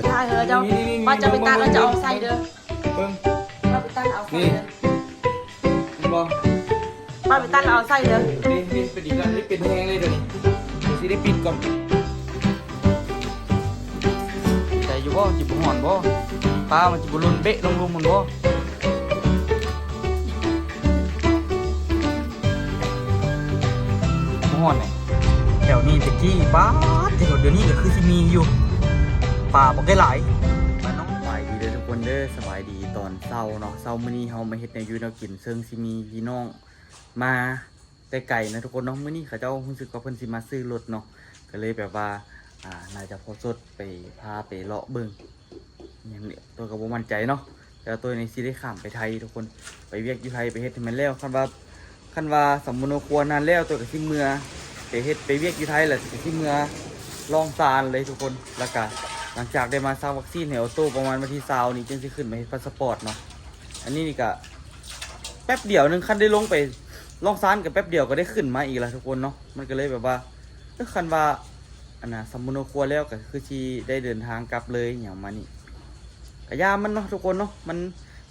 ใช่เจ้าป้าจะไปตัดแล้วจะเอาใส่เด้อ เพิ่ง ป้าไปตัดเอาใส่ นี่ เด้อ เห็นบ่ ป้าไปตัดเอาใส่เด้อ นี่เป็นอีกแล้วนี่เป็นแห้งเลยเดี๋ยวนี้สิได้ปิดก่อนใจอยู่บ่จิบห่อนบ่ปลามันจิบลุนเบะลงลุมมันบ่ห่อนไหนแถวนี้ตะกี้ป้าที่เดี๋ยวนี้ก็คือสิมีอยู่ป่าบ่ได้หลายมาน้องสบายดีเด้อทุกคนเด้อสบายดีตอนเช้าเนาะเช้ามื้อนี้เฮามาเฮ็ดแนวอยู่แนวกินซึ่งสิมีพี่น้องมาแต่ไก่นะทุกคนเนาะมื้อนี้เขาเจ้ารู้สึกว่าเพิ่นสิมาซื้อรถเนาะก็เลยแบบว่าน่าจะพอสดไปพาไปเลาะเบิ่งอย่างนี้ตัวก็บ่มั่นใจเนาะแต่ตัวนี้สิได้ข้ามไปไทยทุกคนไปเวียกอยู่ไทยไปเฮ็ดให้มันแล้วคันว่าสำมโนครัวนานแล้วตัวก็สิเมื่อไปเฮ็ดไปเวียกอยู่ไทยแหละสิเมื่อลองซานเลยทุกคนแล้วก็หลังจากได้มาสร้างวัคซีนให้ออโต้ประมาณวันที่20นี้จึงสิขึ้นมาเฮ็ดพาสปอร์ตเนาะอันนี้นี่ก็แป๊บเดียวนึงคันได้ลงไปลองซานกับแป๊บเดียวก็ได้ขึ้นมาอีกแล้วทุกคนเนาะมันก็เลยแบบว่าคันว่าอันน่ะสำมโนครัวแล้วก็คือสิได้เดินทางกลับเลยอย่างมานี่ก็ยามมันเนาะทุกคนเนาะมัน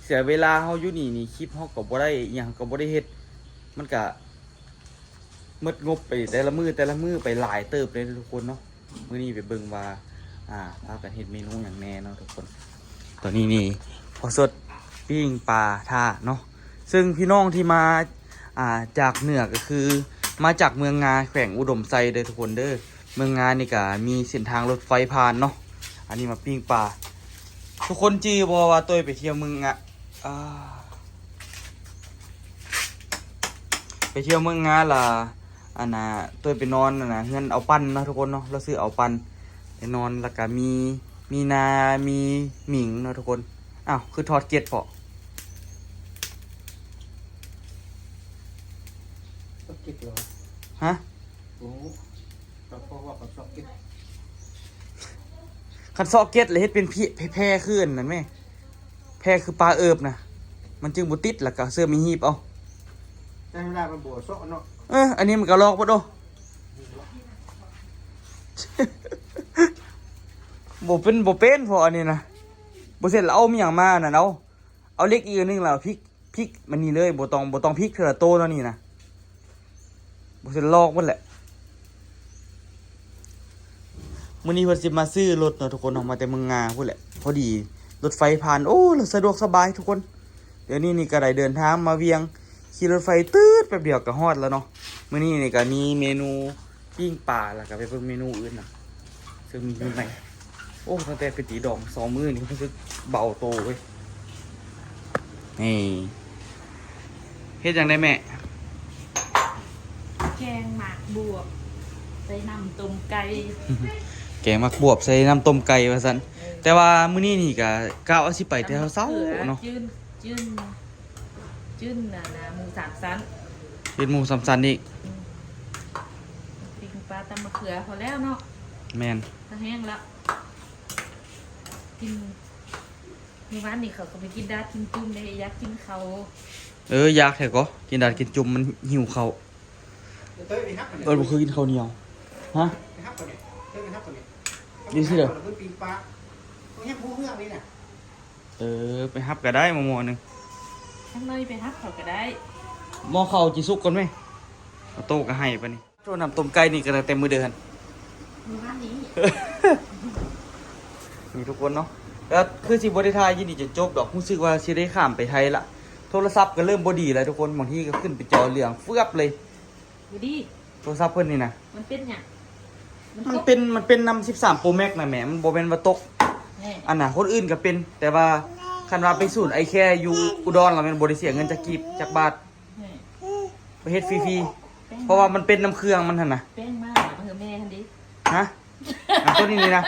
เสียเวลาเฮาอยู่นี่คลิปเฮาก็บ่ได้หยังก็บ่ได้เฮ็ดมันก็มืดงบไปแต่ละมือไปหลายเติบเลยทุกคนเนาะมื้อนี้ไปเบิ่งว่าพากันเฮ็ดเมนูอย่างแน่เนาะทุกคนตอนนี้นี่พอสดปิ้งปลาท่าเนาะซึ่งพี่น้องที่มาจากเหนือก็คือมาจากเมืองงาแขวงอุดมไซเด้อทุกคนเด้อเมืองงานี่ก็มีเส้นทางรถไฟผ่านเนาะอันนี้มาปิ้งปลาทุกคนจี้บ่ว่าตัวไปเที่ยวเมืองไปเที่ยวเมืองงาล่ะอันน่ะตัวไปนอนน่ะเฮือนเอาปั้นเนาะทุกคนเนาะเราซื้อเอาปั้นไปนอนแล้วก็มีนามีหมิงเนาะทุกคนอ้าวคือทอดเกล็ดเปาะช็อกเก็ตเหรอ ฮะ โอ้เราเพราะว่ากับช็อกเก็ต คันซอกเกล็ดเลยเฮ็ดเป็นแพร่ขึ้นนั่นแม่แพร่คือปลาเอิบนะมันจึงบ่ติดแล้วก็เสื้อมีหีบเอา ได้ไม่ได้มันบัวซอกเนาะ อันนี้มันก็ลอกบ่โด บ่เป็นพออันนี้นะบ่เสร็จแล้วเอามีหยังมาน่ะเอาเล็กอีกอันนึงแล้วพริกมันนี่เลยบ่ต้องพริกเทื่อละโตเท่านี้นะบ่เสร็จลอกหมดแหละมื้อนี้เพิ่นสิมาซื้อรถเนาะทุกคนออกมาแต่เมืองงาพุ่นแหละพอดีรถไฟผ่านโอ้สะดวกสบายทุกคนเดี๋ยวนี้นี่ก็ได้เดินทางมาเวียงขี่รถไฟตืดแป๊บเดียวก็ฮอดแล้วเนาะมื้อนี้นี่ก็มีเมนูปิ้งปลาแล้วก็ไปเพิ่มเมนูอื่นน่ะซึ่งมีอยู่ไหนโอ้ตั้งแต่ไปตีดอง2มื้อนี่รู้สึกเบาโตเว้ยนี่เฮ็ดจังได๋แม่ แกงหมากบวบใส่น้ำต้มไก่ แกงมักบวบใส่น้ำต้มไก่ว่าซั่นแต่ว่ามื้อนี้นี่ก็กะว่าสิไปแต่เช้าๆเนาะ จื้นน่ะหมูสามชั้น เป็นหมูสามชั้นอีก ปิ้งปลาตำมะเขือพอแล้วเนาะ แม่น ถ้าแห้งแล้วกินมีวันนี้เขาก็ไปกินดาดกินจุ่มเลยอยากกินเขา อยากแท้ก็กินดาดกินจุ่มมันหิวข้าว เต้ยไปฮับกัน บ่เคยกินข้าวเหนียวฮะ ไปฮับกันเนี่ยเต้ยไปฮับกันเนี่ย นี่สิเหรอ เพิ่งปีนปลาเพิ่งแค่พูดเรื่องนี้น่ะ ไปฮับก็ได้หม้อนึง ข้างในไปฮับเขาก็ได้ หม้อข้าวจิสุกก่อนไหมเอาโต๊ะก็ให้ปะนี่โชว์น้ำต้มไก่นี่ก็ได้เต็มมือเดือน มีวันนี้ นี่ทุกคนเนาะแล้วคือสิบ่ได้ทายยินดีจะจบดอกรู้สึกว่าสิได้ข้ามไปไทยละโทรศัพท์ก็เริ่มบ่ดีแล้วทุกคนบางทีก็ขึ้นไปจอเหลืองเฟือบเลย ดูดิ โทรศัพท์เพิ่นนี่นะ มันเป็นหยัง มันเป็นนำ13 Pro Max นะแหมมันบ่แม่นว่าตก แน่ อันน่ะคนอื่นก็เป็นแต่ว่าคันว่าไปศูนย์ไอแคร์อยู่อุดรแล้วแม่นบ่ได้เสียเงินจักกีบจักบาท แน่ ไปเฮ็ดฟรีๆเพราะว่ามันเป็นน้ำเครื่องมันหั่นน่ะ แป้งมากมาเถอะแม่คันดิ ฮะอันตัวนี้นี่นะ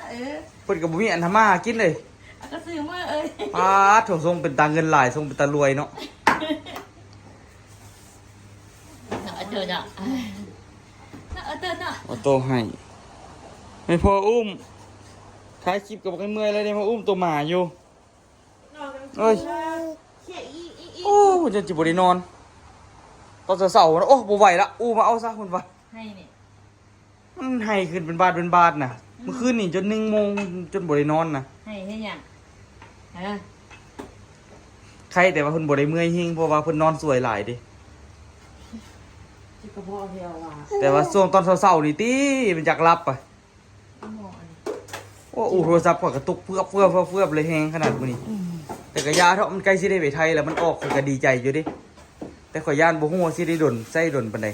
เออ เพิ่นก็บ่มีอันทำมาหากินเลย เอาก็ซื้อมาเอ้ย ปาดโถทรงเป็นตาเงินหลายทรงเป็นตารวยเนาะ เอาเจอเนาะเอาเจอเนาะ เอาโตให้ไม่พออุ้มถ่ายคลิปกับบ่เมื่อยแล้วเนี่ยมาอุ้มตัวหมาอยู่เอ้ยโอ้ผมจะจิบ่ได้นอนตอนเช้าๆนะโอ้บ่ไหวละอู้มาเอาซะคุณว่า ให้เนี่ย มันให้ขึ้นเป็นบาทน่ะ เมื่อคืนนี่จน1 โมงจนบ่ได้นอนนะ ให้หยังฮะ ใครแต่ว่าเพิ่นบ่ได้เมื่อยหิงเพราะว่าเพิ่นนอนสวยหลายเดิ จิกระเพาะเดียวว่ะ แต่ว่าช่วงตอนเช้าๆนี่ติมันอยากหลับอ่ะ หมอนี่ โอ้โทรศัพท์ก็กระตุกเฟือบเลยแฮงขนาดมื้อนี้แต่ก็ยาเถาะมันใกล้สิได้ไปไทยแล้วมันออกข้อยก็ดีใจอยู่เดิแต่ข่อยย่านบ่ฮู้ว่าสิได้ดนใส่ดนปานใด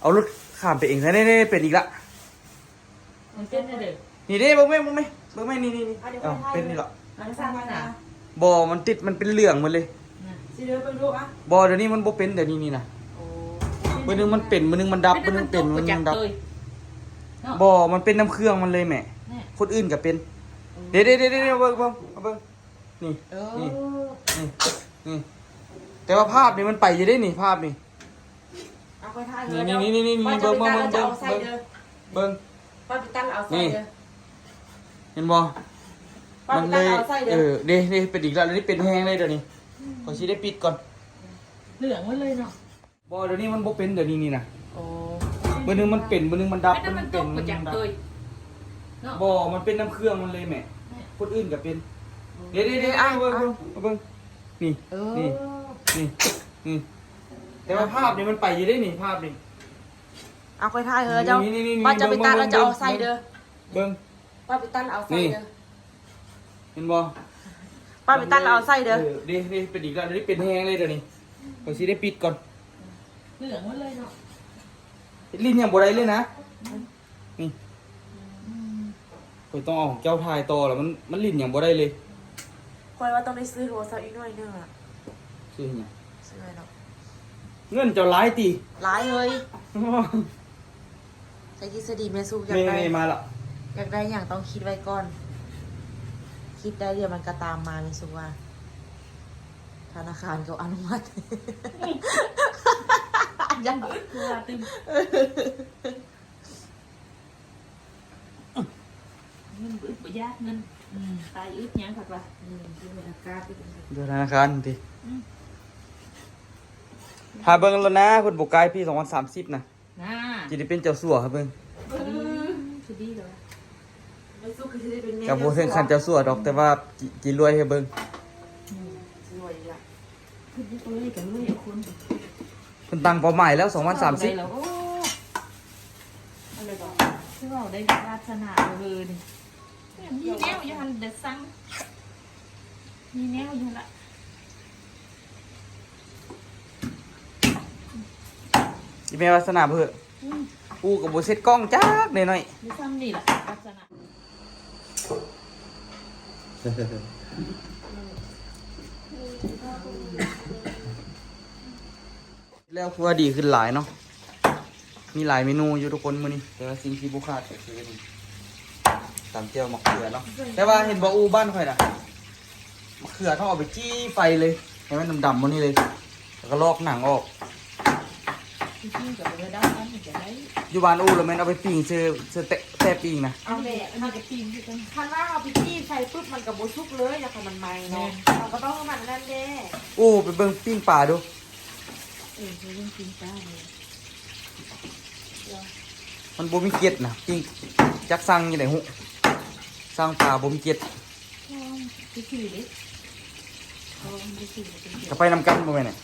เอารถข้ามไปเองซะแน่ๆเป็นอีกละ มันเป็นได้เด้อ นี่เด้เบิ่งแม่นี่อ้าวเป็นนี่ล่ะ มันสร้างมาน่ะ บ่มันติดมันเป็นเหลืองหมดเลย สิเด้อเบิ่งดูอ่ะ บ่เดี๋ยวนี้มันบ่เป็นเดี๋ยวนี้นี่นะ โอ้ มื้อนึงมันเป็นมื้อนึงมันดับมื้อนึงเป็นมื้อนึงดับ เนาะ บ่มันเป็นน้ำเครื่องมันเลยแหม่ แน่ คนอื่นก็เป็นเดี๋ยวเบิ่งนี่ เออ นี่แต่ว่าภาพนี่มันไปอยู่ได้นี่ภาพนี่ เอาไปถ่าย นี่เบิ่ง เบิ่งป้าปิตันเอาใส่เด้อ เห็นบ่ ป้า มัน ปิ เล ตัน ย เอาใส่เด้ เอ อ อเด้เป็นอีกแล้วเดี๋ยวนี้เป็นแฮงเลยเดี๋ยวนี้ขอสิได้ปิดก่อน เหลืองมันเลยเนาะ บ่เดี๋ยวนี้มันบ่เป็นเดี๋ยวนี้นี่นะ โอ้ มื้อนึงมันเป็นมื้อนึงมันดับ ไม่ได้มันตกมาจากเตยเนาะ บ่มันเป็นน้ำเครื่องมันเลยแหม่คนอื่นก็เป็นเดี๋ยวเบิ่งนี่ เออ นี่แต่ว่าภาพนี่มันไปอยู่ได้นี่ภาพนี่ เอาไปถ่ายเถอะเจ้า นี่ ป้าจะไปตันแล้วจะเอาใส่เด้อ เบิ่ง ป้าไปตันเอาใส่เด้อ เห็นบ่ ป้าไปตันเอาใส่เด้อ เดี๋ยวเป็นอีกแล้วเดี๋ยวนี้เป็นแฮงเลยเดี๋ยวนี้ขอสิได้ปิดก่อน เหลืองมันเลยเนาะ ลิ้นยังบ่ได้เลยนะนี่ข่อยต้องเอาของเจ้าทายต่อแล้วมันลิ้นยังบ่ได้เลย คอยว่าต้องได้ซื้อโทรศัพท์อีกหน่อยนึงอ่ะ ซื้อหยัง ซื้อไว้เนาะ เงินเจ้าหลายติ หลายเลยใช้ทฤษฎีเมซูอยากได้ นี่มาละ อยากได้อย่างต้องคิดไว้ก่อน คิดได้เดี๋ยวมันก็ตามมาเมซูว่าธนาคารเขาอนุมัติ ยัง คือว่าตึมเงินอึดบ่ยากเงินตายอึดหยังผัดว่าคือเป็นอากาศเป็น เดี๋ยวธนาคารติหาเบิ่งแล้วนะเพิ่นบ่กายปี2030นะ น่า สิได้เป็นเจ้าสัวครับเบิ่ง คือดีเลย เมซูคือจะได้เป็นแม่ ก็บ่ถึงขั้นเจ้าสัวดอกแต่ว่ากินรวยให้เบิ่ง รวยละ คือดีเลยกันเลยคน เพิ่นตั้งเป้าหมายแล้ว ได้ 2030 แล้วโอ้อะไรก่อนที่ว่าได้วาสนาเลยนี่มีแนวอยู่หันเด็ดซังมีแนวอยู่ละ สิแม่วาสนาเพิ่นกูก็บ่เซ็ตกล้องจักหน่อย มีซ้ำนี่แหละวาสนา แล้วครัวดีขึ้นหลายเนาะมีหลายเมนูอยู่ทุกคนมื้อนี้แต่ว่าสิ่งที่บ่ขาดก็คือนี่ตำเจียวมะเขือเนาะแต่ว่าเห็นบ่อูบ้านข่อยน่ะมะเขือต้องเอาไปจี้ไฟเลยให้มันดำๆมื้อนี้เลยแล้วก็ลอกหนังออก จริงๆกับเรือดำมันจะได้ อยู่บ้านอูแล้วแม่นเอาไปปิ้งเสื้อแต้ปิ้งนะ เอาแหละ อันนี้ก็ทีมที่กัน คันว่าเอาไปจี้ไฟปุ๊บมันกับโบชุกเลยนะคะมันไหม้เนาะเราก็ต้องให้มันนั่นแน่ อูไปเบิ่งปิ้งปลาดู คือเรื่องจริงจ้าเลย มันบ่มีเกล็ดนะปิ้งจักสั่งอยู่ไหนหุสั่งปลาบ่มีเกล็ด คือคือเด็กไม่คือเป็นเด็ก ก็ไปนำกันบ่แม่นน่ะ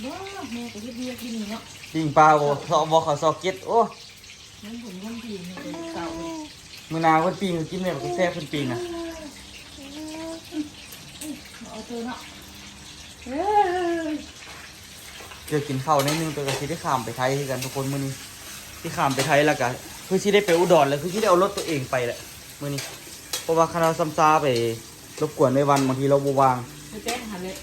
บ้าแม่ก็เรียกที่นี่เนาะ ปิ้งปลาบ่เขาซอกเกล็ดโอ้ นั่นผมยังดีในเก่าเลย มื้อหน้าเพิ่นปิ้งกินแม่บ่แซ่บเพิ่นปิ้งน่ะ เอาเจอเนาะ เดี๋ยวกินข้าวในดนึงตัวก็สิได้ข้ามไปไทยคือกันทุกคนมื้อนี้ที่ข้ามไปไทยแล้วก็คือสิได้ไปอุดรแล้วคือสิได้เอารถตัวเองไปแหละมื้อนี้เพราะว่าคณะซ้ำซาไปรบกวนในวันบางทีเราบ่ว่าง ไปแป้งหันเลย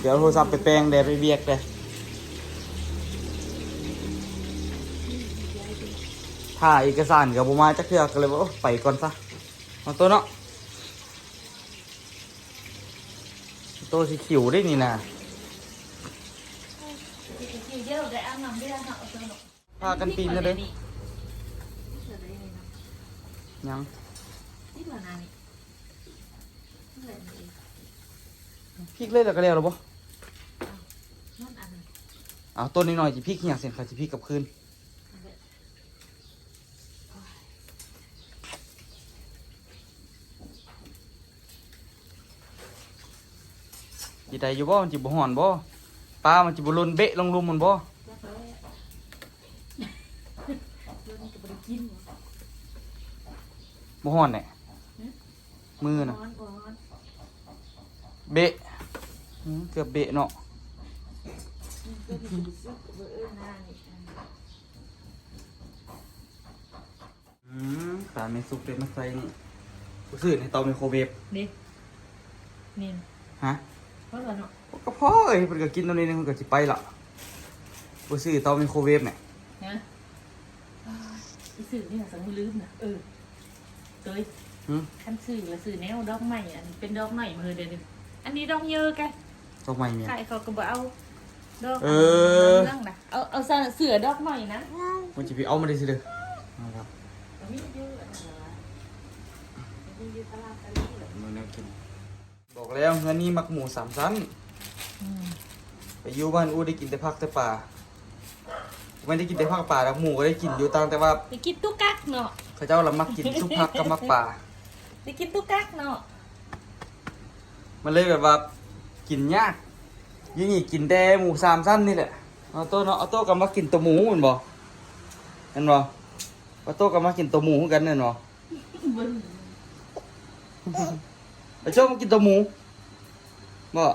เดี๋ยวเอาโทรศัพท์ไปแปลงแดไปเวียกแดถ่ายเอกสารกับบ่มาจักเทื่อก็เลยว่าโอ๊ะไปก่อนซะมาตัวเนาะตัวสีเขียวได้นี่นะ เยอะได้อ่างน้ำได้อ่างเอาเจอเนาะ พากันปีนเลยเด้ยัง นี่มานานนี่ พริกเลยแล้วก็แล้วหรอบ่ นั่นอันนึง เอาต้นนี้หน่อยจิพริกเหี่ยเสียงค่ะจิพริกกับคืน จิได้อยู่บ่มันจิบ่ฮ้อนบ่ปลามันจิบ่หล่นเบะลงลุมมันบ่ จักแล้วเดี๋ยวนี้ก็บ่ได้กิน บ่ฮ้อนแหละมือน่ะ ร้อน เบะเกือบเบะเนาะ ก็ดีซึกเบอร์หน้านี่ ปลาไม่สุกเลยมาใส่นี่กูซื้อในเตาไมโครเวฟ นี่นี่ ฮะ เพราะว่าเนาะ ก็พอเอ้ยเพิ่นก็กินตอนนี้เพิ่นก็สิไปละกูซื้อเตาไมโครเวฟเนี่ย ฮะอีสื่อนี่สังลืมนะเตย หึ ขั้นสื่อละสื่อแนวดอกใหม่อันเป็นดอกใหม่มาเดี๋ยวอันนี้ดอกเยอะแก ดอกไม้เนี่ย ใช่เขาก็บอกเอาดอก เออ เรื่องนะเอาเสือดอกใหม่นะ มันจะไปเอามาได้สิเด้อเอาครับ มีเยอะอันนั้นละมีเยอะตลาดตะลี่เลย มื้อแนวกินบอกแล้วเงินนี้มักหมูสามชั้นไปอยู่บ้านอูได้กินแต่ผักแต่ปลาไม่ได้กินแต่ผักป่าแล้วหมูก็ได้กินอยู่ต่างแต่ว่า ไปกินตุ๊กกักเนาะ เขาเจ้าละมักกินซุปผักกับมักป่า ไปกินตุ๊กกักเนาะ มันเลยแบบว่ากินยากยี่นี่กินแต่หมูสามชั้นนี่แหละเอาโต้เนาะเอาโต้กับมากินตัวหมูเหมือนบ่เห็นบ่เอาโต้กับมากินตัวหมูเหมือนกันเนี่ยเนาะไปชอบมากินตัวหมูบ่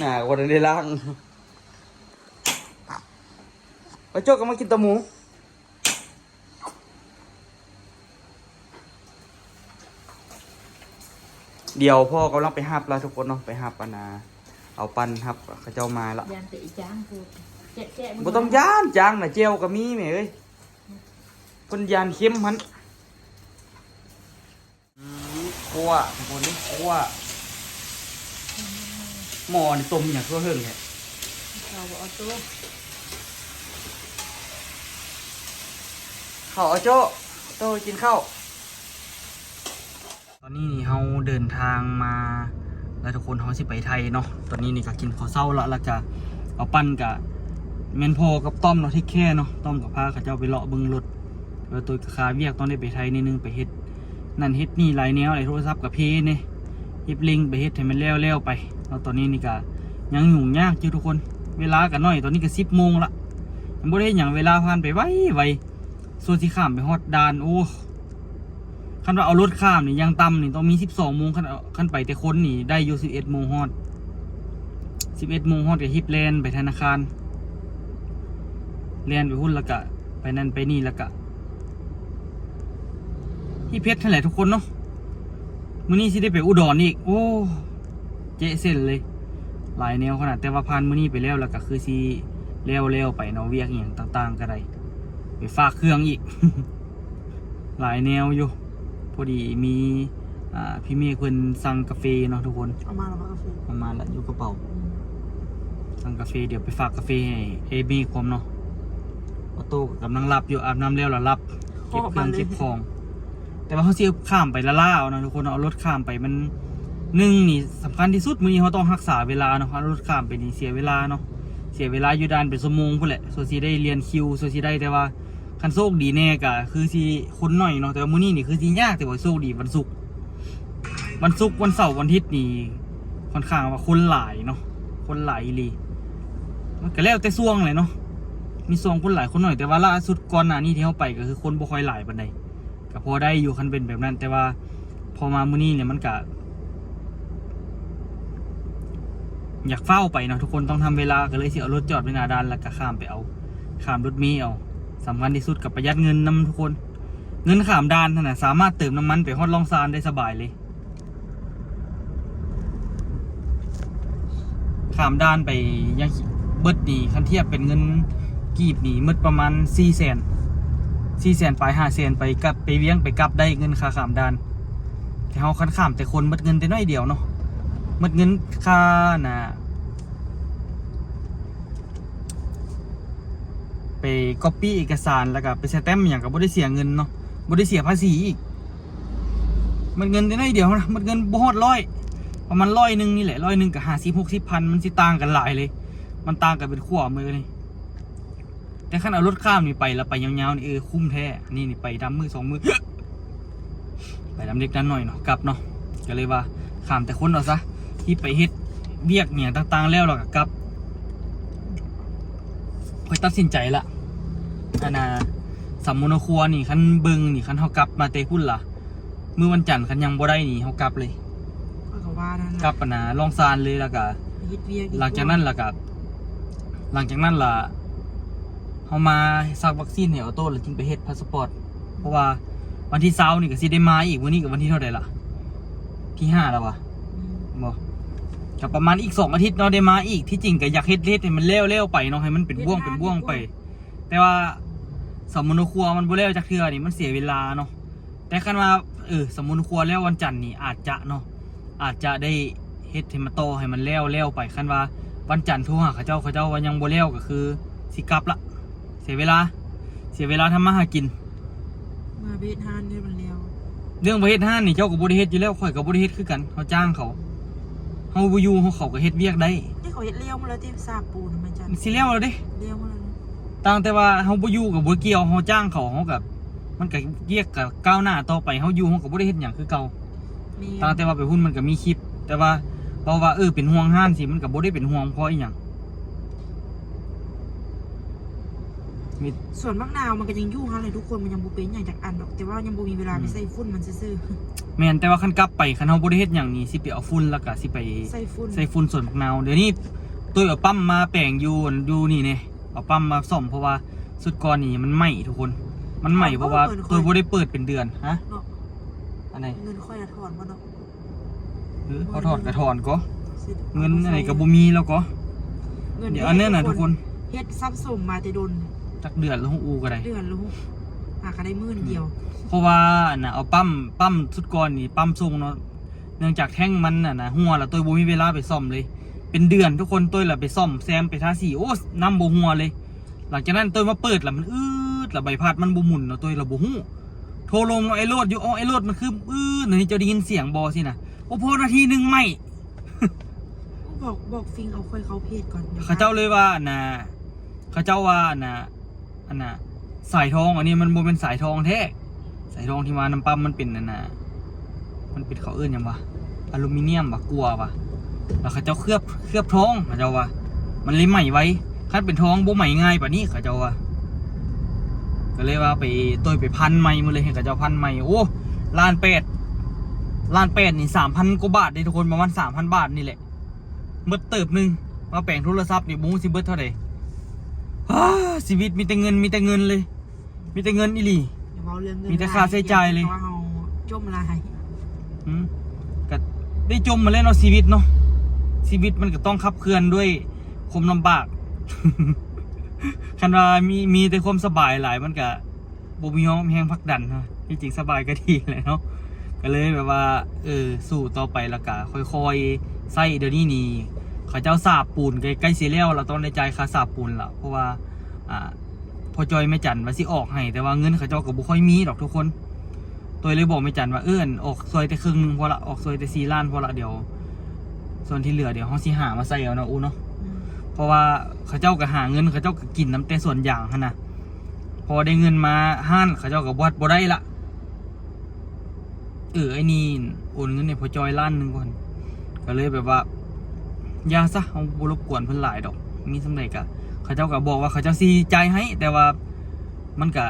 น่าวันนี้ล้างไปชอบกับมากินตัวหมูเดี๋ยวพ่อกำลังไปหับแล้วทุกคนเนาะไปหับปนาเอาปันหับเขาเจ้ามาละ ยานเตะจ้างพูดแจ๊ะ บ่ต้องย่านจางน่ะเจียวก็มีแม่เอ้ยเพิ่นยานเข้มมันคั่วทุกคนนี่คั่วหม้อนี่ต้มอย่างทั่วเฮิงแท้ เราเอาตัว ข้าวเอาโจ้โตกินข้าวตอนนี้นี่เฮาเดินทางมาแล้วทุกคนเฮาสิไปไทยเนาะตอนนี้นี่ก็กินข้าวเช้าละแล้วก็เอาปั้นกับแม่นพ่อกับต้อมเนาะที่แค่เนาะต้อมกับพาเขาเจ้าไปเลาะเบิ่งรถแล้วตัวคาเวียกต้องได้ไปไทยนิดนึงไปเฮ็ดนั่นเฮ็ดนี่หลายแนวหลายโทรศัพท์กับเพนี่เฮ็ดลิงไปเฮ็ดให้มันแล้วๆไปแล้วตอนนี้นี่ก็ยังยุ่งยากอยู่ทุกคนเวลาก็น้อยตอนนี้ก็10 โมงละมันบ่ได้หยังเวลาผ่านไปไวส่วนที่ข้ามไปฮอดด่านโอ้คันว่าเอารถข้ามนี่ยังต่ำนี่ต้องมี12 โมงคันไปแต่คนนี่ได้อยู่11 โมงฮอด11 โมงฮอดกับฮิปแลนด์ไปธนาคารแลนด์ไปหุ้นแล้วก็ไปนั่นไปนี่แล้วก็ที่เพชรนั่นแหละทุกคนเนาะมื้อนี้สิได้ไปอุดรอีกโอ้เจ๊เส้นเลยหลายแนวขนาดแต่ว่าผ่านมื้อนี้ไปแล้วก็คือสิแล้วไปเนาะเวียกอหย่างต่างๆก็ได้ไปฝากเครื่องอีก หลายแนวอยู่พอดีมีพี่เมฆเพิ่นสั่งกาแฟเนาะทุกคน เอามาแล้วกาแฟ ประมาณละอยู่กระเป๋าสั่งกาแฟเดี๋ยวไปฝากกาแฟให้เอเมฆพร้อมเนาะออโต้กำลังรับอยู่อาบน้ำแล้วล่ะรับเก็บเครื่องเก็บของแต่ว่าเขาเสียข้ามไปละล่าเอานะทุกคนเอารถข้ามไปมันนี่สำคัญที่สุดมื้อนี้เขาต้องรักษาเวลาเนาะเอารถข้ามไปนี่เสียเวลาเนาะเสียเวลาอยู่ด่านเป็นชั่วโมงพุ่นแหละโซซีได้เรียนคิวโซซีได้แต่ว่าคันโชคดีแน่ก็คือสิคนหน่อยเนาะแต่ว่ามื้อนี้นี่คือสิยากแต่ว่าโชคดีวันศุกร์วันเสาร์วันอาทิตย์นี่ค่อนข้างว่าคนหลายเนาะคนหลายอีหลีมันก็แล้วแต่ช่วงเลยเนาะมีช่วงคนหลายคนหน่อยแต่ว่าล่าสุดก่อนหน้านี้ที่เฮาไปก็คือคนบ่ค่อยหลายปานใดก็พอได้อยู่คันเป็นแบบนั้นแต่ว่าพอมามื้อนี้เนี่ยมันก็อยากเฝ้าไปเนาะทุกคนต้องทำเวลาก็เลยสิเอารถจอดไว้หน้าด่านแล้วก็ข้ามไปเอาข้ามรถเมล์เอาสำคัญที่สุดกับประหยัดเงินนํทุกคนเงินข้ามด่านนั่นน่ะสามารถเติมน้ำมันไปฮอดล่องซานได้สบายเลยข้ามด่านไปยังเบิดนี่คันเทียบเป็นเงินกีบนี่มึดประมาณ400,000ไป500,000ไปกลับไปเวียงไปกลับได้เงินค่าข้ามด่านแต่เฮาคันข้ามแต่คนมึดเงินแต่น้อยเดียวเนาะมึดเงินค่าน่ะไปก๊อปปี้เอกสารแล้วก็ไปสแตมป์อย่างก็บ่ได้เสียเงินเนาะบ่ได้เสียภาษีอีกมันเงินแต่น้อยเดียวนะมันเงินบ่ฮอด100ประมาณ100นึงนี่แหละ100นึงกับ50-60 พันมันสิต่างกันหลายเลยมันต่างกันเป็นขั้วมือเลยแต่คันเอารถข้ามนี่ไปแล้วไปยาวๆนี่คุ้มแท้นี่ไปดำมือ2 มือ ไปดำเล็กดำหน่อยเนาะกลับเนาะก็เลยว่า ขามแต่คนเอาซะที่ไปเฮ็ดเวียกเนี่ยต่างๆแล้วเราก็กลับค่อยตัดสินใจละอันน่ะสัมมโนครัวนี่คันเบิ่งนี่คันเฮากลับมาเตพุ่นล่ะมื้อวันจันทร์คันยังบ่ได้นี่เฮากลับเลย ก็ว่านั่น กลับปะนะลองซานเลยแล้วก็ เฮ็ดเวียก หลังจากนั้นล่ะเฮามาซักวัคซีนให้ออโต้แล้วจึงไปเฮ็ดพาสปอร์ตเพราะว่าวันที่20นี่ก็สิได้มาอีกวันนี้กับวันที่เท่าใดล่ะที่5แล้ววะบ่ก็ประมาณอีก2อาทิตย์เนาะได้มาอีกที่จริงก็อยากเฮ็ดให้มันเร็วๆไปเนาะให้มันเป็นบ่วงไปแต่ว่าสมมุติครัวมันบ่แล้วจักเทื่อนี่มันเสียเวลาเนาะแต่คันว่าสมมุติครัวแล้ววันจันทร์นี่อาจจะได้เฮ็ดให้มันโตให้มันแล้วไปคันว่าวันจันทร์โทรหาเขาเจ้าว่ายังบ่แล้วก็คือสิกลับละเสียเวลาทำมาหากิน มาเบสฮานเนี่ยมันแล้ว เรื่องบ่เฮ็ดห้านนี่เจ้าก็บ่ได้เฮ็ดอยู่แล้วข่อยก็บ่ได้เฮ็ดคือกันเฮาจ้างเขาเฮาบ่อยู่เขาก็เฮ็ดเวียกได้ ที่เขาเฮ็ดเลี้ยวมาแล้วที่ซาปูนมันจัน สิแล้วเด้ เลี้ยวมาแล้ว ต่างแต่ว่าเฮาบ่อยู่กับบ่เกี่ยวเฮาจ้างเขาก็มันก็เรียกกับก้าวหน้าต่อไปเฮาอยู่เฮาก็บ่ได้เฮ็ดหยังคือเก่าต่างแต่ว่าไปหุ้นมันก็มีคลิปแต่ว่าเพราะว่าเป็นห่วงห้านสิมันก็บ่ได้เป็นห่วงเพราะอีหยัง ส่วนมะนาวมันก็ยังอยู่ฮะเลยทุกคนมันยังบ่เป็นอย่างจากอันดอกแต่ว่ายังบ่มีเวลาไปใส่ฝุ่นมันซื่อ แม่นแต่ว่าคันกลับไปคันเฮาบ่ได้เฮ็ดหยังนี่สิไปเอาฝุ่นแล้วก็สิไป ใส่ฝุ่น ใส่ฝุ่นส่วนบักนาวเดี๋ยวนี้ตัวเอาปั๊มมาแปลงอยู่นี่เนี่ยเอาปั๊มมาซ่อมเพราะว่าสุดก่อนนี่มันไหม้ทุกคนมันไหม้เพราะว่าตัวบ่ได้เปิดเป็นเดือนฮะ เนาะ อันไหน เงินค่อยถอนบ่เนาะ เขาถอดกระถอนก็เงินอะไรก็บ่มีแล้วก็เดี๋ยวอันนี้น่ะทุกคน เฮ็ดซับสมมาแต่โดน จักเดือนแล้วของอูก็ได้ เดือนลูกหาก็ได้มื้อเดียว เพราะว่าน่ะเอาปั๊มสุดก่อนนี่ปั๊มส่งเนาะเนื่องจากแท่งมันน่ะหัวแล้วตัวบ่มีเวลาไปซ่อมเลยเป็นเดือนทุกคนตัวละไปซ่อมแซมไปทาสีโอ้น้ำบ่หัวเลยหลังจากนั้นตัวมาเปิดแล้วมันแล้วใบพัดมันบ่หมุนเนาะตัวละบ่ฮู้โทรลงไอ้โลดอยู่ไอ้โลดมันคือนี่จะได้ยินเสียงบ่สินะโอ้พอนาทีนึงไหม้ บอกฟิงเอาค่อยเขาเพจก่อน เขาเจ้าเลยว่าน่ะเขาเจ้าว่าน่ะอันน่ะสายทองอันนี้มันบ่เป็นสายทองแท้สายทองที่มาน้ำปั๊มมันเป็นนั่นน่ะมันเป็นเขาเอื้นหยังวะอลูมิเนียมวะกลัววะแล้วเขาเจ้าเคลือบทองเขาเจ้าว่ามันเลยไหม้ไว้คันเป็นทองบ่ไหม้ง่ายปานนี้เขาเจ้าว่าก็เลยว่าไปต้อยไปพันใหม่มาเลยให้เขาเจ้าพันใหม่โอ้ล้านแปดนี่ 3,000 กว่าบาทเลยทุกคนประมาณ 3,000 บาทนี่แหละเบิดเติบนึงมาแปลงโทรศัพท์นี่บ่ฮู้สิเบิดเท่าใดชีวิตมีแต่เงินเลยมีแต่เงินอีหลี มีแต่ค่าใช้จ่ายเลย เพราะว่าเฮาจมลาย ก็ได้จมมาแล้วเนาะชีวิตเนาะชีวิตมันก็ต้องขับเคลื่อนด้วยความลำบาก คันว่ามีแต่ความสบายหลายมันก็บ่มีแรงผลักดันนะจริงๆสบายก็ดีแหละเนาะก็เลยแบบว่าสู้ต่อไปแล้วก็ค่อยๆใส่เดี๋ยวนี้นี่เขาเจ้าสาบปูนใกล้ๆสิแล้วเราต้องได้จ่ายค่าสาบปูนละเพราะว่าพอจอยไม่จันว่าสิออกให้แต่ว่าเงินเขาเจ้าก็บ่ค่อยมีดอกทุกคนตัวเลยบอกไม่จันว่าออกซอยแต่ครึ่งนึงพอละออกซอยแต่4 ล้านพอละเดี๋ยวส่วนที่เหลือเดี๋ยวเฮาสิหามาใส่เอานะอูเนาะเพราะว่าเขาเจ้าก็หาเงินเขาเจ้าก็กินน้ำแต่ส่วนอย่างหั่นน่ะพอได้เงินมาห้านเขาเจ้าก็บ่ได้ละไอ้นี่โอนเงินให้พอจอยล้านนึงก่อนก็เลยแบบว่าอย่าซะเอาบ่รบกวนเพิ่นหลายดอกมีสำใดก็เขาเจ้าก็บอกว่าเขาเจ้าสิจ่ายให้แต่ว่ามันก็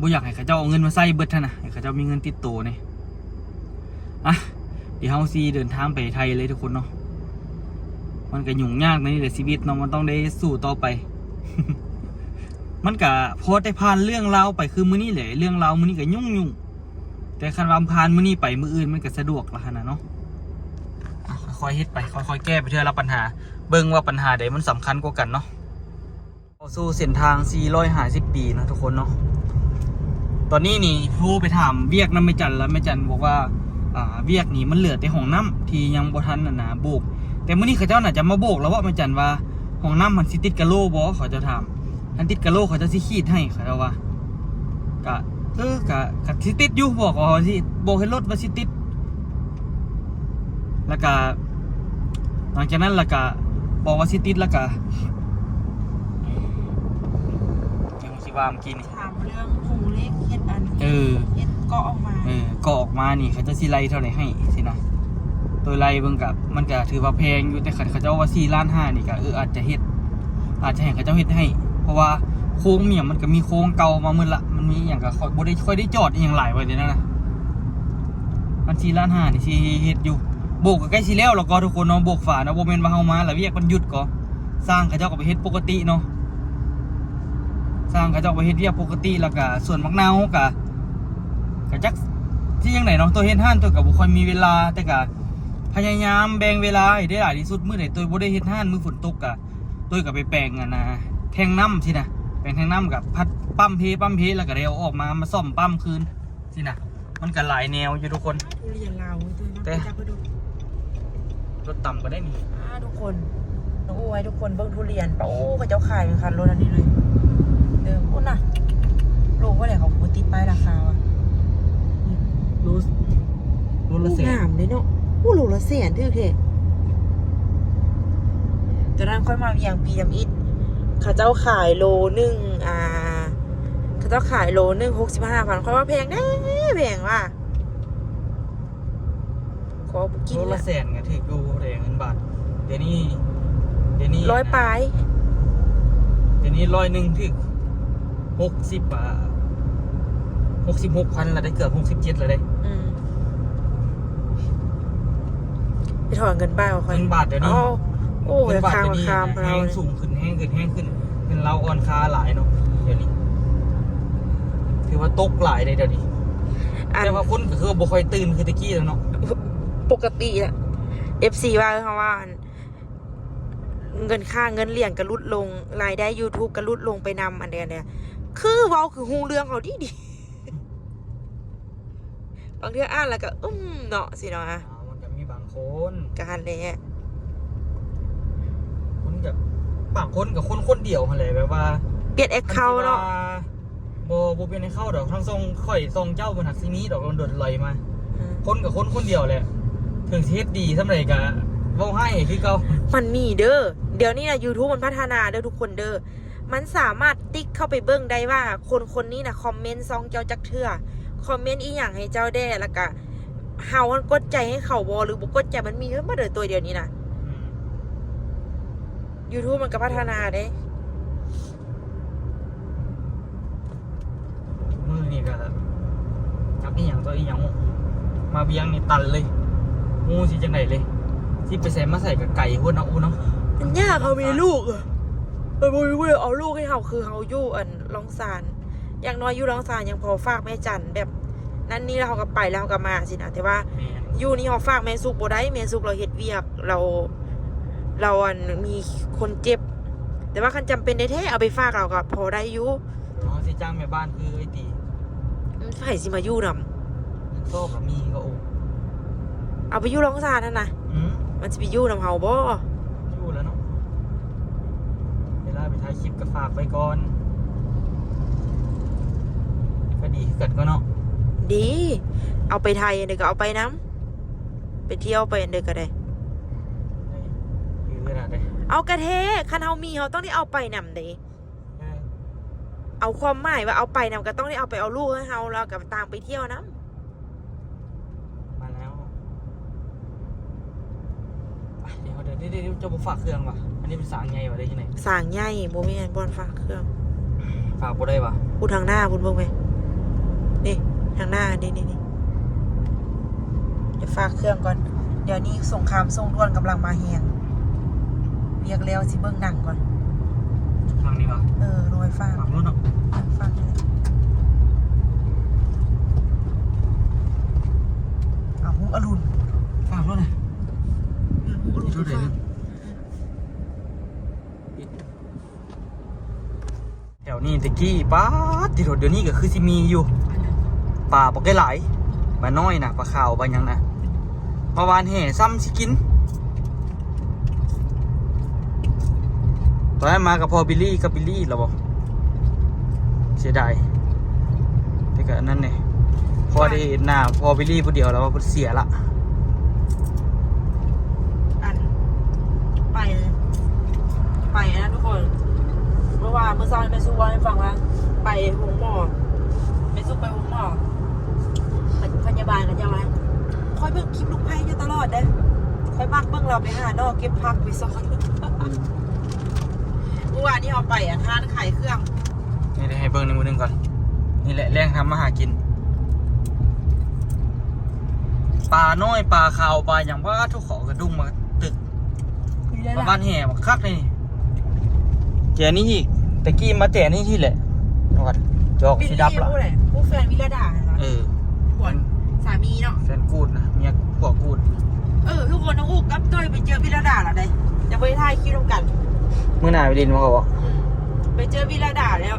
บ่อยากให้เขาเจ้าเอาเงินมาใส่เบิดหั่นน่ะให้เขาเจ้ามีเงินติดตัวนี่เดี๋ยวเฮาสิเดินทางไปไทยเลยทุกคนเนาะมันก็ยุ่งยากในนี่แหละชีวิตเนาะมันต้องได้สู้ต่อไป มันก็พอได้ผ่านเรื่องราวไปคือมื้อนี้แหละเรื่องราวมื้อนี้ก็ยุ่งแต่คันว่าผ่านมื้อนี้ไปมื้ออื่นมันก็สะดวกละหั่นน่ะเนาะค่อยๆเฮ็ดไปค่อยๆแก้ไปเทื่อละปัญหาเบิ่งว่าปัญหาใดมันสำคัญกว่ากันเนาะสู่เส้นทาง450 ปีนะทุกคนเนาะตอนนี้นี่โทรไปถามเวียกนำแม่จันแล้วแม่จันบอกว่าเวียกนี่มันเหลือแต่ห้องน้ำที่ยังบ่ทันน่ะโบกแต่มื้อนี้เขาเจ้าน่าจะมาโบกแล้วว่าแม่จันว่าห้องน้ำมันสิติดกะโหลบ่เขาจะถามอันติดกะโหลเขาจะสิขีดให้เขาจะว่าก็สิติดอยู่บอกว่าสิบอกให้รถว่าสิติดแล้วก็หลังจากนั้นแล้วก็บอกว่าสิติดแล้วก็ยังสิว่าเมื่อกี้นี่ ถามเรื่องหูเล็กเฮ็ดอัน เฮ็ด เกาะออกมา ก็ออกมานี่เขาจะสิไล่เท่าไหร่ให้สินะ ตัวไรเบิ่งกับมันก็ถือว่าแพงอยู่แต่เขาเจ้าว่า4.5 ล้านนี่ก็อาจจะเฮ็ดอาจจะให้เขาเจ้าเฮ็ดให้เพราะว่าโค้งเมียมันก็มีโค้งเก่ามามื้อละมันมีหยังก็บ่ได้ค่อยได้จอดอีหยังหลายไว้เลยนะมัน4.5 ล้านนี่สิเฮ็ดอยู่โบกก็ใกล้สิแล้วก็ทุกคนเนาะโบกฝาเนาะบ่แม่นว่าเฮามาแล้วเวียกมันหยุดก็สร้างเขาเจ้าก็ไปเฮ็ดปกติเนาะสร้างเขาเจ้าไปเฮ็ดเวียกปกติแล้วก็ส่วนมักนาวก็จักที่จังไดเนาะตัวเฮ็ดห้านตัวก็บ่ค่อยมีเวลาแต่ก็พยายามแบ่งเวลาให้ได้หลายที่สุดมื้อใดตัวบ่ได้เฮ็ดห้านมื้อฝนตกก็ตัวก็ไปแปลงแทงน้ำสินะแปลงแทงน้ำกับพัดปั๊มเพแล้วก็ได้เอาออกมาซ่อมปั๊มคืนสินะมันก็หลายแนวอยู่ทุกคน ทุเรียนลาวตัวน้องไปจับไปดู รถต่ำก็ได้นี่ ทุกคนน้องอู้ไว้ทุกคนเบิ่งทุเรียนโอ้เขาเจ้าขายเป็นคันรถอันนี้เลยพูดน่ะโลว่าไหนเขาติดป้ายราคาวะ รถละแสน งามเลยเนาะโลละแสนเท่าจากนั้นค่อยมาอย่างปีดำอิดเขาเจ้าขายโลนึงเขาเจ้าขายโลนึง65,000ค่อยว่าแพงแน่แพงว่ะขอกิน รถละแสนก็ถือดูแรงเงินบาทเดี๋ยวนี้100 ปลายเดี๋ยวนี้100ถึง60 บาท66,000ละได้เกือบ67ละได้ไปถอนเงินบ้าค่อย เงินบาทเดี๋ยวนี้โอ้ยคามเรา แห้งสูงขึ้นแห้งขึ้นเงินเราอ่อนค่าหลายเนาะเดี๋ยวนี้ถือว่าตกหลายเลยเดี๋ยวนี้แต่ว่าคนก็คือบ่ค่อยตื่นคือตะกี้แล้วเนาะปกติแหละ FC ว่าเขาว่าเงินค่าเงินเลี้ยงก็ลดลงรายได้ YouTube ก็ลดลงไปนำอันเดียเนี่ยคือเว้าคือฮู้เรื่องเขาดีบางทีอ่านแล้วก็เนาะสิเนาะมันจะมีบางคนการเลยคนกับบางคนกับคนเดียวอะไรแบบว่าเปลี่ยนแอคเคาท์เนาะบ่เปลี่ยนแอคเคาท์ดอกทั้งทรงข่อยทรงเจ้าบนหักซีนี้ดอกโดดลอยมาคนกับคนเดียวแหละถึงเทสดีสำเร็จกะเว้าให้คือเก่ามันมีเด้อเดี๋ยวนี้นะ YouTube มันพัฒนาเด้อทุกคนเด้อมันสามารถติ๊กเข้าไปเบิ่งได้ว่าคนนี้นะคอมเมนต์ซองเจ้าจักเทื่อคอมเมนต์อีหยังให้เจ้าได้แล้วก็เฮามันกดใจให้เขาบ่หรือบ่กดใจมันมีขึ้นมาเด้อตัวเดียวนี้นะ YouTube มันก็พัฒนาเด้มือนี่ก็จับอีหยังตัวอีหยังมาเบียงนี่ตันเลยงูสิจังได๋เลยสิไปใส่มาใส่กับไก่พุ่นเนาะอูเนาะมันยากเขามีลูกบ่มีเอาลูกให้เฮาคือเฮาอยู่ลองซานอย่างน้อยอยู่ลองซานยังพอฝากแม่จันแบบนั่นนี่แล้วเฮาก็ไปแล้วเฮาก็มาสินะแต่ว่าอยู่นี่เฮาฝากแม่สุกบ่ได้แม่สุกเราเฮ็ดเวียกเรามีคนเจ็บแต่ว่าคันจำเป็นได้แท้เอาไปฝากเราก็พอได้อยู่สิจ้างแม่บ้านคือไอ้ตีไผสิมาอยู่นำโซ่กับมีก็โอ้เอาไปอยู่ลองซานนั่นน่ะมันสิไปอยู่นำเฮาบ่อยู่แล้วเนาะเวลาไปถ่ายคลิปก็ฝากไว้ก่อนก็ดีเกิดก็เนาะดีเอาไปไทยเดี๋ยวก็เอาไปน้ำไปเที่ยวไปเดี๋ยวก็ได้เอากระเทคันเฮามีเฮาต้องได้เอาไปนำเด้เอาความหมายว่าเอาไปนำก็ต้องได้เอาไปเอาลูกให้เฮาแล้วกับต่างไปเที่ยวน้ำมาแล้วเดี๋ยวจะบ่ฝากเครื่องว่ะอันนี้เป็นสางใหญ่ว่ะได้ที่ไหนสางใหญ่บ่มีบอนฝากเครื่องฝากบ่ได้ว่ะพูดทางหน้าพูดเบิ่งไหมนี่ทางหน้านี่เดี๋ยวฝากเครื่องก่อนเดี๋ยวนี้สงครามส่งด่วนกำลังมาแฮงเรียกแล้วสิเบิ่งหนังก่อนฟังนี่ป่ะโรยฝากรุ่นเนาะฝากเลยมุกอรุณฝากรุ่นไหนมุกอรุณชุดไหนแถวนี้ตะกี้ป้าติดรถเดี๋ยวนี้ก็คือสิมีอยู่ป่าปลาไก่หลายปลาน้อยนะปลาขาวปลายังนะปลาวานแห่ซ้ำสิกินตอนนั้นมากับพอบิลลี่เหรอบอกเสียดายแต่ก็นั่นเนี่ยพอได้หน้าพอบิลลี่ผู้เดียวแล้วว่าเสียละไปนะทุกคนเมื่อวานเมื่อเช้าไปสู้ว่าให้ฟังว่าไปหงหมอไปสู้ไปหงหมอพยาบาลกันยังไงคอยเบิ่งคลิปลูกไพ่อยู่ตลอดเด้ ค่อยมักเบิ่งเราไปหานอกเก็บผักไปซ้อนเมื่อวานนี้เอาไปทานขายเครื่อง นี่ได้ให้เบิ่งในมือหนึงก่อนนี่แหละแรงทำมาหากินปลาน้อยปลาขาวปลาอย่างว่าทุกขอกระดุ้งมาตึกมาบ้านแห่มาคักเลยนี่แจนี่อีกตะกี้มาแจนี่ที่แหละนวดจอกสีดับละ ผู้แฟนวิรดาเหรอ เออ ขวัญสามีเนาะ แฟนกูดนะเมียผัวกูด ทุกคนน้องอุกกับต้ยไปเจอวิรดาแล้วได้จะไปถ่ายคลิปร่วมกัน เมื่อหนาไปดินมาเขาบอก ไปเจอวิรดาแล้ว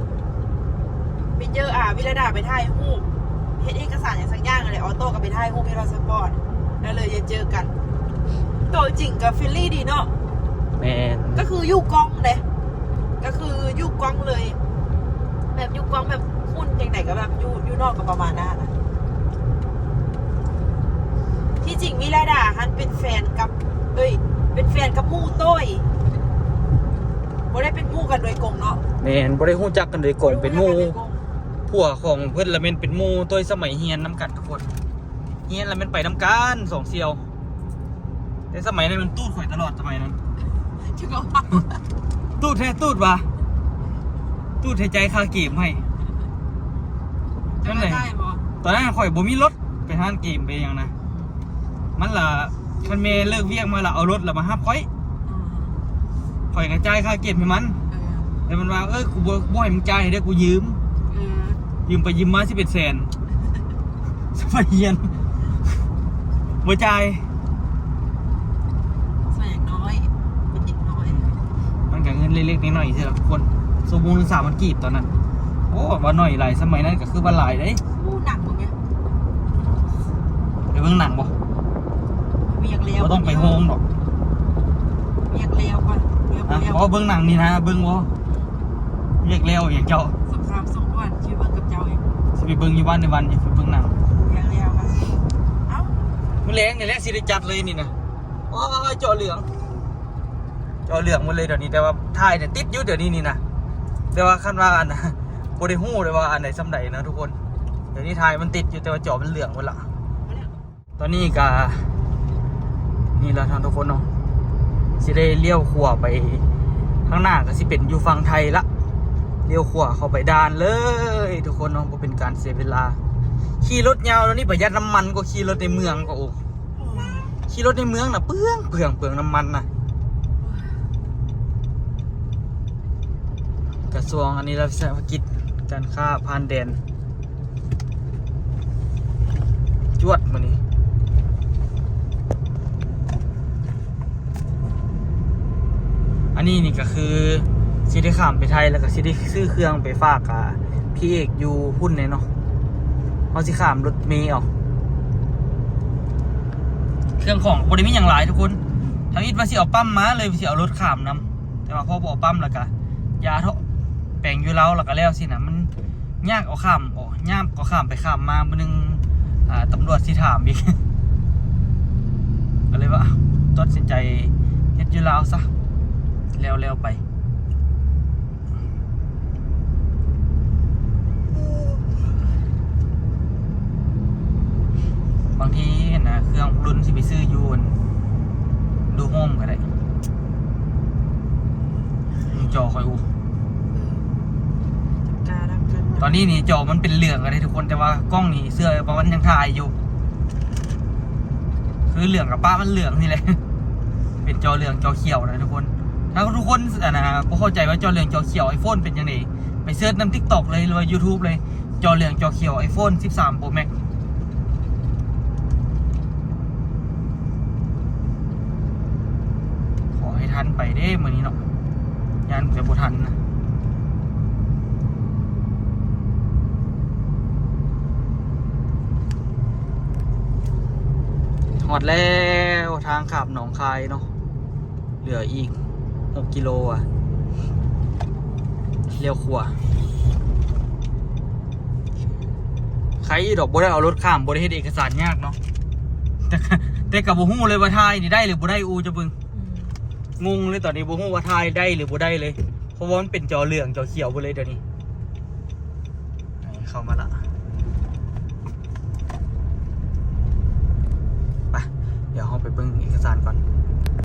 ไปเจอวิรดาไปถ่ายรูปเฮ็ดเอกสารอย่างสักอย่างอะไรออโต้กับไปถ่ายรูปให้เราสปอร์ตแล้วเลยจะเจอกันตัวจริงกับฟิลลี่ดีเนาะ แมน ก็คืออยู่กล้องเลยก็คืออยู่กล้องเลย แบบอยู่กล้องแบบหุ่นอย่างไหนก็แบบอยู่นอกก็ประมาณนั้นนะที่จริงวิรดาฮันเป็นแฟนกับเป็นแฟนกับมู่โต้ยบ่ได้เป็นมู่กันโดยกงเนาะ แมนบ่ได้ฮู้จักกันโดยกงเป็นหมู่ผัวของเพื่อนละเมนเป็นหมู่ตัวสมัยเฮียนน้ำกันทุกคนเฮียนละเมนไปน้ำกันสองเซียวแต่สมัยนั้นมันตูดข่อยตลอดสมัยนั้น ชื่อเขา ตูดแท้ตูดวะตูดหายใจคาเกมให้ จะได้บ่ ตอนนั้นข่อยบ่มีรถไปห้างเกมไปอย่างนะมันล่ะคันเมเลิกเวียกมาละเอารถละมาฮับข่อยกระจายค่าเก็บให้มันแต่มันว่ากูบ่ให้มึงจ่ายให้ได้กูยืมไปยืมมา11 แสนสมัยเรียนบ่จ่าย ใส่อย่างน้อยเป็นเด็กน้อย มันก็เงินเล็กๆน้อยๆสิล่ะทุกคนสมมุติ3,000 กีบตอนนั้นโอ้ว่าน้อยหลายสมัยนั้นก็คือว่าหลายเด้ หนักกว่าไหม ไปเบิ่งหนังบ่ เวียกแล้ว บ่ต้องไปโฮมดอก เวียกแล้วก่อนเวียกแล้ว บ่เบิ่งหนังนี่นะเบิ่งบ่เรียกแล้วอย่างเจ้า สงครามสงครามชีวิตกับเจ้าเอง สิไปเบิ่งอยู่วันในวันอย่าไปเบิ่งหนัง เวียกแล้วค่ะเอ้า มื้อแลงนี่แหละสิได้จัดเลยนี่นะโอ้ยเจาะเหลืองหมดเลยเดี๋ยวนี้แต่ว่าถ่ายเนี่ยติดอยู่เดี๋ยวนี้นี่นะแต่ว่าคันว่าอันนะบ่ได้ฮู้เลยว่าอันไหนซ้ำใดนะทุกคนเดี๋ยวนี้ถ่ายมันติดอยู่แต่ว่าจอมันเหลืองหมดละตอนนี้ก็นี่ละทางทุกคนเนาะสิได้เลี้ยวขวาไปข้างหน้าก็สิเป็นอยู่ฝั่งไทยละเลี้ยวขวาเข้าไปด่านเลยทุกคนเนาะบ่เป็นการเสียเวลาขี่รถยาวแล้วนี่ประหยัดน้ำมันก็ขี่รถในเมืองก็โอ้ขี่รถในเมืองน่ะเปลืองน้ำมันน่ะกระทรวงอันนี้รัฐวิสาหกิจการค้าผ่านแดนจวดมื้อนี้อันนี้นี่ก็คือสิได้ข้ามไปไทยแล้วก็สิได้ซื้อเครื่องไปฝากพี่เอกอยู่พุ่นเนี่ยเนาะเขาสิข้ามรถเมล์เอาเครื่องของบริมีอย่างหลายทุกคนทางอิดว่าสิเอาปั๊มมาเลยสิเอารถข้ามนำแต่ว่าพอบอกปั๊มแล้วก็ยาเถาะแปลงอยู่แล้วก็แล้วสินะมันยากเอาข้ามยากก็ข้ามไปข้ามมามื้อนึงตำรวจสิถามอีก ก็เลยว่าตัดสินใจเฮ็ดอยู่แล้วซะแล้วไปบางทีนะเครื่องรุ่นสิไปซื้อยูนดูโฮมก็ได้จอคอยอูตอนนี้นี่จอมันเป็นเหลืองอะไรทุกคนแต่ว่ากล้องนี่เสื้อประมาณยังถ่ายอยู่คือเหลืองกับป้ามันเหลืองนี่แหละ เป็นจอเหลืองจอเขียวนะทุกคนถ้าทุกคนก็เข้าใจว่าจอเหลืองจอเขียว iPhone เป็นยังไงไปเสิร์ชน้ำ TikTok เลยหรือว่า YouTube เลยจอเหลืองจอเขียว iPhone 13 Pro Max ขอให้ทันไปเด้มื้อนี้เนาะยานจะบ่ทันนะหมดแล้วทางขับหนองคายเนาะเหลืออีก6 กิโลอ่ะเลี้ยวขวาใครดอกบ่ได้เอารถข้ามบ่ได้เฮ็ดเอกสารยากเนาะแต่กับบ่ฮู้เลยว่าทายนี่ได้หรือบ่ได้อูจะเบิ่งงงเลยตอนนี้บ่ฮู้ว่าทายได้หรือบ่ได้เลยเพราะว่ามันเป็นจอเหลืองจอเขียวบ่เลยเดี๋ยวนี้เข้ามาละไปเดี๋ยวเราไปเบิ่ง บิ่งเอกสารก่อน